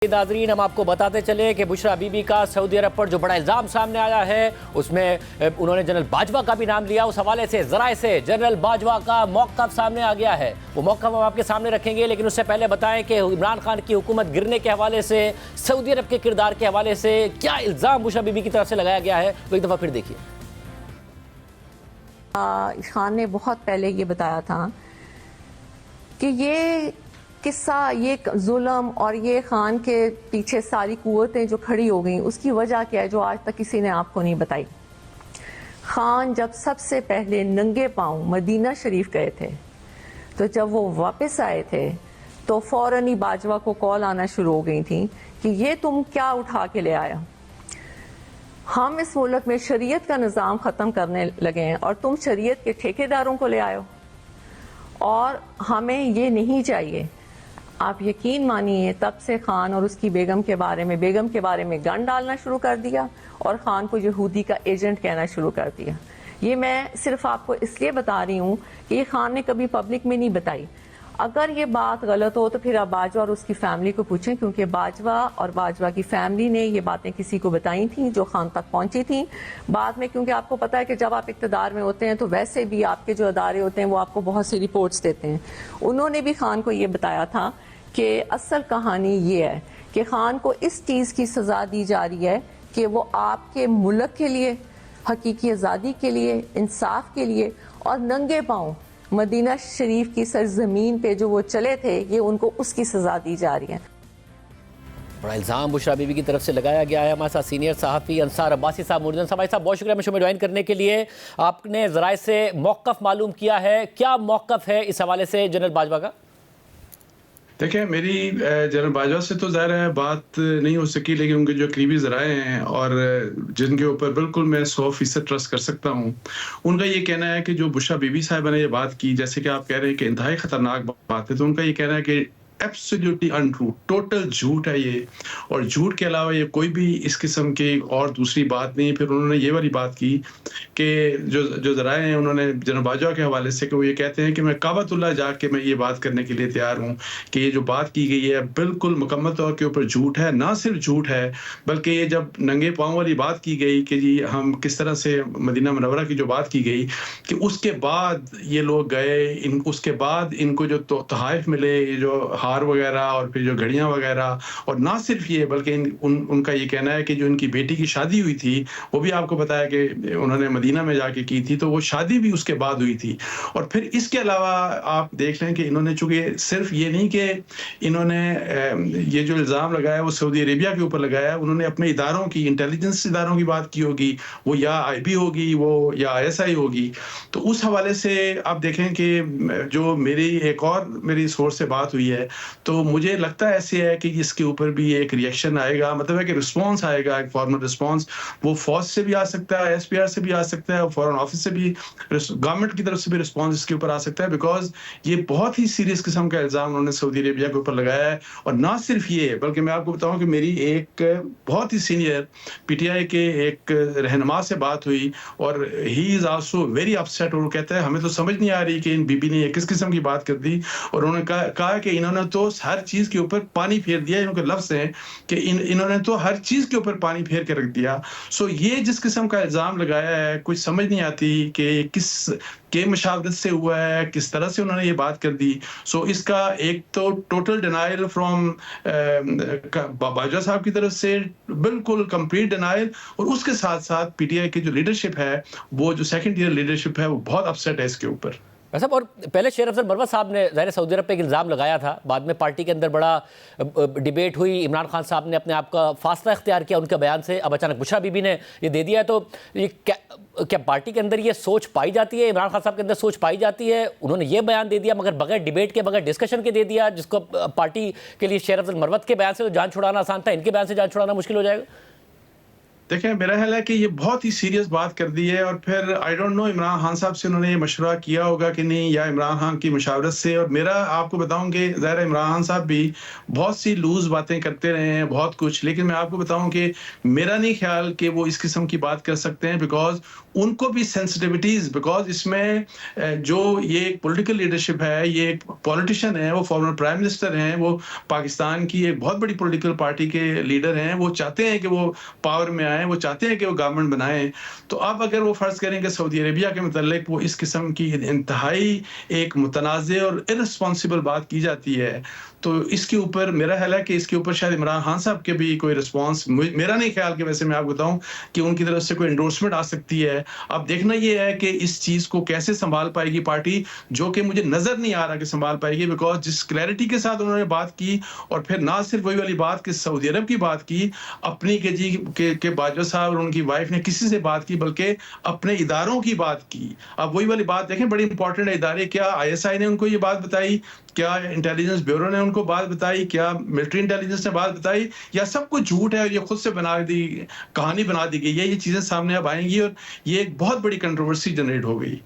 नाजरीन, हम आपको बताते चले कि बुशरा बीबी का सऊदी अरब पर जो बड़ा इल्ज़ाम सामने आया है उसमें उन्होंने जनरल बाजवा का भी नाम लिया। उस हवाले से ज़राए से जनरल बाजवा का मौक़िफ़ सामने आ गया है। वो मौक़िफ़ हम आपके सामने रखेंगे, लेकिन उससे पहले बताएं कि इमरान खान की हुकूमत गिरने के हवाले से, सऊदी अरब के किरदार के हवाले से क्या इल्ज़ाम बुशरा बीबी की तरफ से लगाया गया है, वो एक दफ़ा फिर देखिए। खान ने बहुत पहले ये बताया था कि ये किस्सा, ये जुल्म और ये खान के पीछे सारी कुव्वतें जो खड़ी हो गई उसकी वजह क्या है जो आज तक किसी ने आपको नहीं बताई। खान जब सबसे पहले नंगे पांव मदीना शरीफ गए थे तो जब वो वापस आए थे तो फौरन ही बाजवा को कॉल आना शुरू हो गई थी कि ये तुम क्या उठा के ले आया, हम इस मुल्क में शरीयत का निज़ाम ख़त्म करने लगे हैं और तुम शरीयत के ठेकेदारों को ले आयो और हमें ये नहीं चाहिए। आप यकीन मानिए तब से खान और उसकी बेगम के बारे में गन डालना शुरू कर दिया और खान को यहूदी का एजेंट कहना शुरू कर दिया। ये मैं सिर्फ आपको इसलिए बता रही हूँ कि ये खान ने कभी पब्लिक में नहीं बताई। अगर ये बात गलत हो तो फिर आप बाजवा और उसकी फैमिली को पूछें, क्योंकि बाजवा और बाजवा की फैमिली ने ये बातें किसी को बताई थी जो खान तक पहुंची थी बाद में, क्योंकि आपको पता है कि जब आप इक़्तिदार में होते हैं तो वैसे भी आपके जो अदारे होते हैं वो आपको बहुत सी रिपोर्ट्स देते हैं। उन्होंने भी खान को ये बताया था कि असल कहानी ये है कि खान को इस चीज़ की सज़ा दी जा रही है कि वो आपके मुल्क के लिए, हकीकी आज़ादी के लिए, इंसाफ के लिए और नंगे पाँव मदीना शरीफ की सरजमीन पे जो वो चले थे, ये उनको उसकी सज़ा दी जा रही है। बड़ा इल्ज़ाम बुशरा बीबी की तरफ से लगाया गया है। हमारे साथ सीनियर सहाफ़ी अंसार अब्बासी साहब मौजूद हैं। साहब बहुत शुक्रिया शो में ज्वाइन करने के लिए। आपने ज़राए से मौक़िफ़ मालूम किया है, क्या मौक़िफ़ है इस हवाले से जनरल बाजवा का? देखिए, मेरी जनरल बाजवा से तो ज़ाहिर है बात नहीं हो सकी, लेकिन उनके जो करीबी ज़राए हैं और जिनके ऊपर बिल्कुल मैं 100% ट्रस्ट कर सकता हूँ, उनका ये कहना है कि जो बुशरा बीबी साहिबा ने ये बात की, जैसे कि आप कह रहे हैं कि इंतहाई ख़तरनाक बात है, तो उनका ये कहना है कि एब्सोल्युटली अनट्रू, टोटल झूठ है ये, और झूठ के अलावा ये कोई भी इस किस्म की और दूसरी बात नहीं। फिर उन्होंने ये वाली बात की कि जो ज़राए हैं उन्होंने जनरल बाजवा के हवाले से कि वो ये कहते हैं कि मैं काबतुल्लाह जाके मैं ये बात करने के लिए तैयार हूँ कि ये जो बात की गई है बिल्कुल मुकम्मल तौर के ऊपर झूठ है। ना सिर्फ झूठ है बल्कि ये जब नंगे पाँव वाली बात की गई कि जी हम किस तरह से मदीना मुनव्वरा की जो बात की गई कि उसके बाद ये लोग गए, उसके बाद इनको जो तोहफ़ मिले, ये जो हार वगैरह और फिर जो घड़ियां वगैरह, और ना सिर्फ ये बल्कि उनका ये कहना है कि जो इनकी बेटी की शादी हुई थी वो भी आपको बताया कि उन्होंने मदीना में जाके की थी, तो वो शादी भी उसके बाद हुई थी। और फिर इसके अलावा आप देख लें कि इन्होंने चूंकि सिर्फ ये नहीं कि इन्होंने ये जो इल्ज़ाम लगाया वो सऊदी अरेबिया के ऊपर लगाया, उन्होंने अपने इदारों की, इंटेलिजेंस इदारों की बात की होगी, वो या IB होगी, वो या ISI होगी। तो उस हवाले से आप देखें कि जो मेरी सोर्स से बात हुई है तो मुझे लगता है ऐसे है कि इसके ऊपर भी एक रिएक्शन आएगा, मतलब है कि रिस्पांस आएगा, एक फॉर्मल रिस्पांस। वो फौज से भी आ सकता है, SPR से भी आ सकता है, और फॉरेन ऑफिस से भी, गवर्नमेंट की तरफ से भी रिस्पांस इसके ऊपर आ सकता है, बिकॉज ये बहुत ही सीरियस किस्म का इल्ज़ाम उन्होंने सऊदी अरेबिया के ऊपर लगाया है। और ना सिर्फ ये बल्कि मैं आपको बताऊं कि मेरी एक बहुत ही सीनियर PTI के एक रहनुमा से बात हुई और he is also very upset, और वो कहता है हमें तो समझ नहीं आ रही कि इन बीबी ने किस किस्म की बात कर दी। और उन्होंने कहा कि इन्होंने तो हर चीज के ऊपर पानी फेर दिया। इनके लफ्ज हैं कि इन्होंने तो हर चीज के ऊपर पानी फेर के रख दिया। सो ये जिस किस्म का इल्जाम लगाया है कुछ समझ नहीं आती कि किस के मुशावरत से हुआ है, किस तरह से उन्होंने ये बात कर दी। सो इसका एक तो टोटल डिनाइल फ्रॉम बाजवा साहब की तरफ से, बिल्कुल कंप्लीट डिनाइल, और उसके साथ साथ PTI की जो लीडरशिप है, वो जो सेकंड ईयर लीडरशिप है, वो बहुत अपसेट है इसके ऊपर। साहब, और पहले शेर अफजल मरवत साहब ने ज़ाहिर सऊदी अरब पे एक इल्ज़ाम लगाया था, बाद में पार्टी के अंदर बड़ा डिबेट हुई, इमरान खान साहब ने अपने आप का फासला इख्तियार किया उनके बयान से, अब अचानक बुशरा बीबी ने ये दे दिया। तो ये क्या पार्टी के अंदर ये सोच पाई जाती है, इमरान खान साहब के अंदर सोच पाई जाती है? उन्होंने ये बयान दे दिया मगर बगैर डिबेट के, बगैर डिस्कशन के दे दिया, जिसको पार्टी के लिए शेर अफजल मरवत के बयान से तो जान छुड़ाना आसान था, इनके बयान से जान छुड़ाना मुश्किल हो जाएगा। देखिए, मेरा ख़्याल है कि ये बहुत ही सीरियस बात कर दी है और फिर I don't know Imran Khan साहब से उन्होंने ये मशवरा किया होगा कि नहीं, या इमरान खान की मशावरत से। और मेरा आपको बताऊँ कि ज़ाहिर है इमरान खान साहब भी बहुत सी लूज़ बातें करते रहे हैं, बहुत कुछ। लेकिन मैं आपको बताऊँ कि मेरा नहीं ख़्याल कि वो इस किस्म की बात कर सकते हैं, बिकॉज़ उनको भी सेंसिटिविटीज़, बिकॉज़ इसमें जो ये एक पॉलिटिकल लीडरशिप है, ये एक पॉलिटिशियन है, वो फॉर्मर प्राइम मिनिस्टर हैं, वो पाकिस्तान की एक बहुत बड़ी पॉलिटिकल पार्टी के लीडर हैं। वो चाहते हैं कि वो पावर में आएँ, वो चाहते हैं कि वो गवर्नमेंट बनाएँ। तो अब अगर वो फ़र्ज़ करें कि सऊदी अरेबिया के मुतल्लिक़ वो इस किस्म की इंतहाई एक मुतनाज़िअ और इर्रेस्पॉन्सिबल बात की जाती है, तो इसके ऊपर मेरा ख़्याल है कि इसके ऊपर शायद इमरान खान साहब के भी कोई रिस्पॉन्स मेरा नहीं ख़्याल कि वैसे मैं आपको बताऊँ कि उनकी तरफ से कोई एंडोर्समेंट आ सकती है। अब देखना ये है कि इस चीज़ को कैसे सँभाल पाएगी पार्टी, जो कि मुझे नज़र नहीं आ रहा कि सँभाल पाएगी, बिकॉज़ जिस क्लैरिटी के साथ उन्होंने बात की और फिर ना सिर्फ़ वही वाली बात कि सऊदी अरब की बात की, अपनी के जी के बाजवा साहब और उनकी वाइफ़ ने किसी से बात की, बल्कि अपने इदारों की बात की। अब वही वाली बात देखें, बड़ी इंपॉर्टेंट है इदारे, क्या आईएसआई ने उनको ये बात बताई? क्या इंटेलिजेंस ब्यूरो ने उनको बात बताई? क्या मिलिट्री इंटेलिजेंस ने बात बताई? या सब कुछ झूठ है और ये खुद से कहानी बना दी गई है? ये चीज़ें सामने अब आएँगी और ये एक बहुत बड़ी कंट्रोवर्सी जनरेट हो गई।